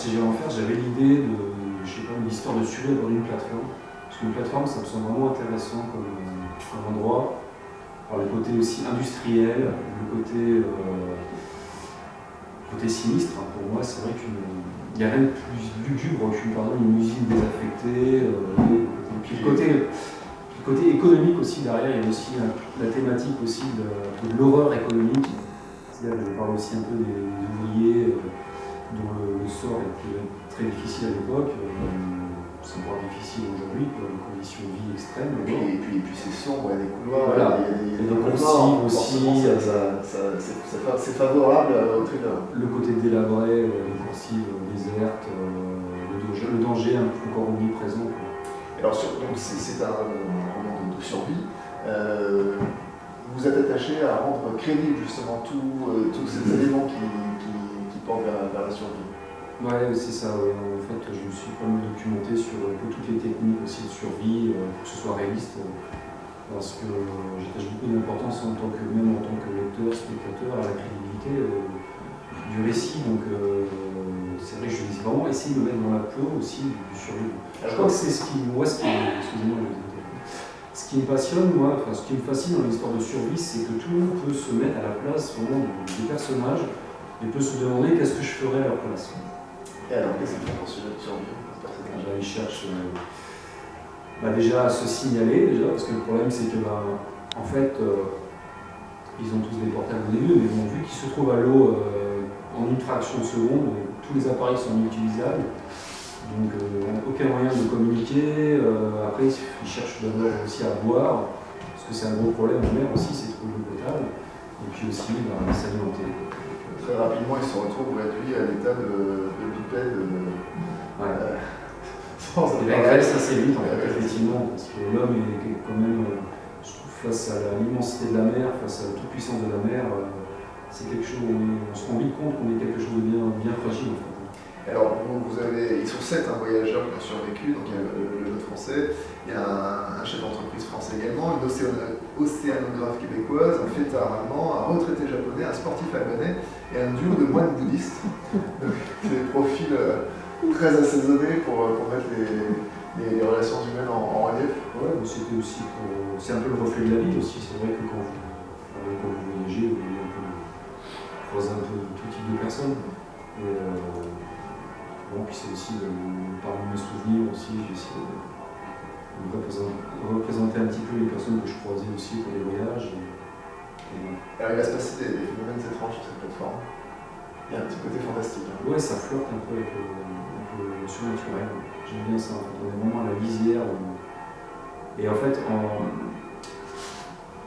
si j'allais en faire, j'avais l'idée de, je sais pas, une histoire de suivi dans une plateforme. Parce qu'une plateforme, ça me semble vraiment intéressant comme endroit. Alors, le côté aussi industriel, le côté sinistre, hein, pour moi, c'est vrai qu'il n'y a rien de plus lugubre qu'une usine désaffectée. Puis le côté économique aussi derrière, il y a aussi la thématique aussi de l'horreur économique. C'est-à-dire que je parle aussi un peu des ouvriers dont le sort était très difficile à l'époque. C'est encore difficile aujourd'hui, les conditions de vie extrêmes. Et puis c'est sombre, il y a des couloirs, voilà. il y a des couloirs aussi. C'est favorable au thriller. Le côté délabré, les coursives désertes, le danger encore omniprésent. Alors, donc c'est un roman de survie. Vous êtes attaché à rendre crédible justement tous ces éléments qui portent vers la survie. Ouais, c'est ça. Ouais. En fait, je me suis quand même documenté sur toutes les techniques aussi de survie, pour que ce soit réaliste, parce que j'attache beaucoup d'importance même en tant que lecteur, spectateur, à la crédibilité du récit. Donc, c'est vrai que je vais vraiment essayer de me mettre dans la peau aussi du survivant. Je crois que c'est ce qui me passionne, moi, ce qui me fascine dans l'histoire de survie, c'est que tout le monde peut se mettre à la place vraiment des personnages et peut se demander qu'est-ce que je ferais à leur place. Et alors, qu'est-ce qu'il faut pour ce survie? Ils cherchent déjà à se signaler, parce que le problème c'est que, en fait, ils ont tous des portables au début, mais bon, vu qu'ils se trouvent à l'eau en une fraction de seconde, tous les appareils sont inutilisables. Donc aucun moyen de communiquer. Après, ils cherchent d'abord aussi à boire, parce que c'est un gros problème en mer aussi, c'est trouver l'eau potable. Et puis aussi s'alimenter. Très rapidement, ils se retrouvent réduits à l'état de bipède. Il régresse assez vite, en fait, effectivement, parce que l'homme est quand même, je trouve, face à l'immensité de la mer, face à la toute-puissance de la mer, c'est quelque chose, on se rend vite compte qu'on est quelque chose de bien fragile, en fait. Alors, ils sont 7 voyageurs qui ont survécu, donc il y a le français, il y a un chef d'entreprise français également, une océanographe québécoise, un fêtard allemand, un retraité japonais, un sportif albanais et un duo de moines bouddhistes. Donc, c'est des profils très assaisonnés pour mettre les relations humaines en relief. Ouais, mais c'était aussi c'est un peu le reflet de la vie aussi. C'est vrai que quand vous voyagez, vous croisez un peu tout type de personnes. Et, bon, puis c'est aussi parmi mes souvenirs aussi, j'ai essayé de représenter un petit peu les personnes que je croisais aussi pour les voyages. Alors il va se passer des phénomènes étranges sur cette plateforme. Il y a un petit côté fantastique. Hein. Ouais, ça flirte un peu avec le surnaturel. J'aime bien ça, en fait. On est vraiment à la lisière. Et en fait,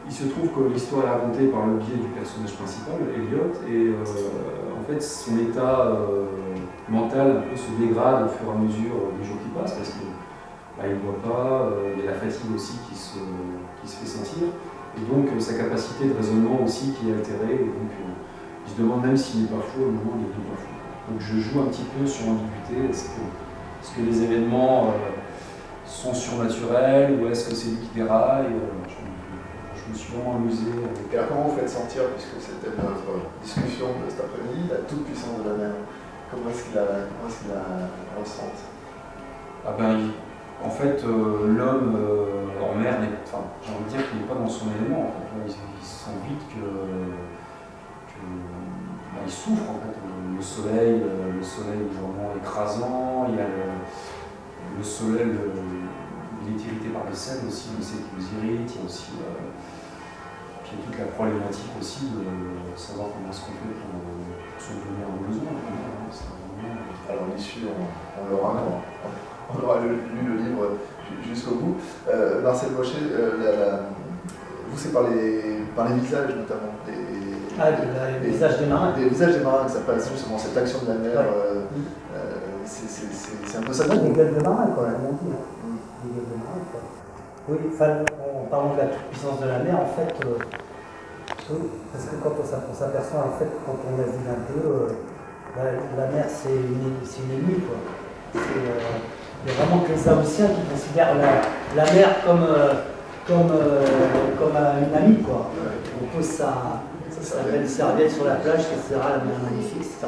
il se trouve que l'histoire est racontée par le biais du personnage principal, Elliot, et en fait son état mental un peu se dégrade au fur et à mesure des jours qui passent, parce qu'il ne voit pas, il y a la fatigue aussi qui se fait sentir, et donc sa capacité de raisonnement aussi qui est altérée, et donc il se demande même s'il n'est pas fou, au moment où il n'est pas fou. Donc je joue un petit peu sur l'ambiguïté, est-ce que les événements sont surnaturels, ou est-ce que c'est lui qui déraille? Je me suis vraiment amusé. Et alors comment vous faites sentir, puisque c'était notre discussion de cet après-midi, la toute-puissance de la mer? Comment est-ce qu'il la ressent? En fait, l'homme en mer, j'ai envie de dire qu'il n'est pas dans son élément. En fait. Il sent vite il souffre. En fait. Le soleil est vraiment écrasant. Il y a le soleil, il est irrité par le sel aussi, le sel qui nous irrite. Il y a aussi toute la problématique aussi de savoir comment est-ce qu'on fait pour subvenir aux besoins. Alors l'issue, on aura lu le livre jusqu'au bout. Marcel Mochet, vous c'est par les visages notamment. Les visages des marins. Des visages des marins, que ça passe justement cette action de la mer. C'est un peu ça. Les gueules de marins, quand même, on dit. Les gueules de marins, quoi. Oui, en parlant de la puissance de la mer, en fait, parce que quand on s'aperçoit, en fait, quand on navigue un peu, la mer c'est une ennemie, quoi. Il y a vraiment que les Saoudiens qui considèrent la mer comme une amie, quoi. On pose sa belle serviette sur la plage, etc., la mer magnifique, etc.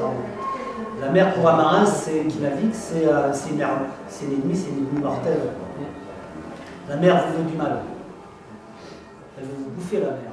La mer pour un marin qui navigue, c'est une ennemi mortelle. La mer vous veut du mal. Elle veut vous bouffer la mer.